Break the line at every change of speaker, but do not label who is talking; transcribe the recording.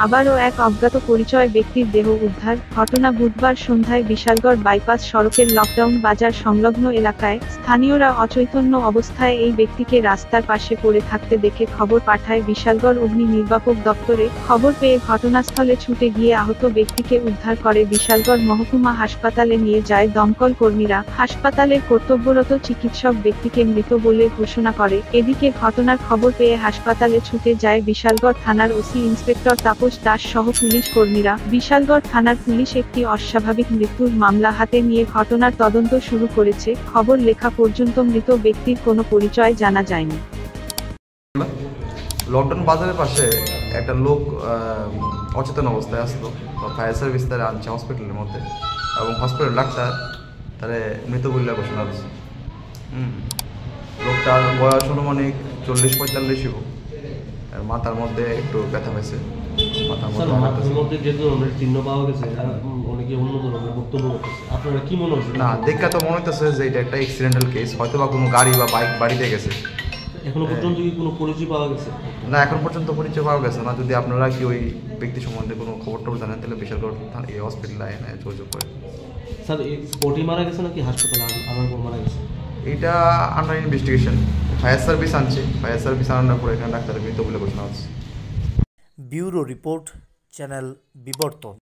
আবারও এক অজ্ঞাত পরিচয় ব্যক্তির দেহ উদ্ধার। ঘটনা বুধবার সন্ধ্যায় বিশালগড় বাইপাস সড়কের লকডাউন বাজার সংলগ্ন এলাকায়। স্থানীয়রা অচৈতন্য অবস্থায় এই ব্যক্তিকে রাস্তার পাশে পড়ে থাকতে দেখে খবর পাঠায় বিশালগড় অগ্নি নির্বাপক দপ্তরে। খবর পেয়ে ঘটনাস্থলে ছুটে গিয়ে আহত ব্যক্তিকে উদ্ধার করে বিশালগড় মহকুমা হাসপাতালে নিয়ে যায় দমকল কর্মীরা। হাসপাতালের কর্তব্যরত চিকিৎসক ব্যক্তিকে মৃত বলে ঘোষণা করে। এদিকে ঘটনার খবর পেয়ে হাসপাতালে ছুটে যায় বিশালগড় থানার ওসি ইন্সপেক্টর তাপস দাস সহ পুলিশ কর্মীরা। বিশালগড় থানার পুলিশ একটি অস্বাভাবিক মৃত্যুর মামলা হাতে নিয়ে ঘটনার তদন্ত শুরু করেছে। খবর লেখা পর্যন্ত মৃত ব্যক্তির কোনো পরিচয় জানা যায়নি।
লকডাউন বাজারের পাশে একটা লোক অচেতন অবস্থায় আসলো, ফায়ার সার্ভিস তারা আনছে হসপিটালের মধ্যে, এবং হসপিটাল ডাক্তার তারা মৃত বলে ঘোষণা দিচ্ছে। লোকটার বয়স অনুমানিক 40-45 হইব। মাথার মধ্যে একটু ব্যথা হয়েছে।
মাথার মধ্যে যে ধরনের চিহ্ন পাওয়া গেছে, অনেকে অন্য ধরনের বক্তব্য করতেছে, আপনারা কি মনে হচ্ছে?
না, দেখা তো মনে হইতেছে যে এটা একটা অ্যাক্সিডেন্টাল কেস, হয়তো বা কোনো গাড়ি বা বাইক বাড়িতে গেছে।
এখনো পর্যন্ত কি কোনো পরিচয় পাওয়া গেছে?
না, এখন পর্যন্ত পরিচয় পাওয়া গেছে না। যদি আপনারা কি ওই ব্যক্তি সম্বন্ধে কোনো খবর টবর জানেন তাহলে বিশালগড় এই হসপিটালে এনে যোগাযোগ করেন।
স্যার, এই স্পটে মারা গেছে নাকি হাসপাতালে আনার পর মারা গেছে?
এটা আন্ডার ইনভেস্টিগেশন। ফায়ার সার্ভিস আনছে, ফায়ার সার্ভিস আনার পর এখানে ডাক্তারের মৃত বলে ঘোষণা হচ্ছে।
ব্যুরো রিপোর্ট, চ্যানেল বিবর্তন।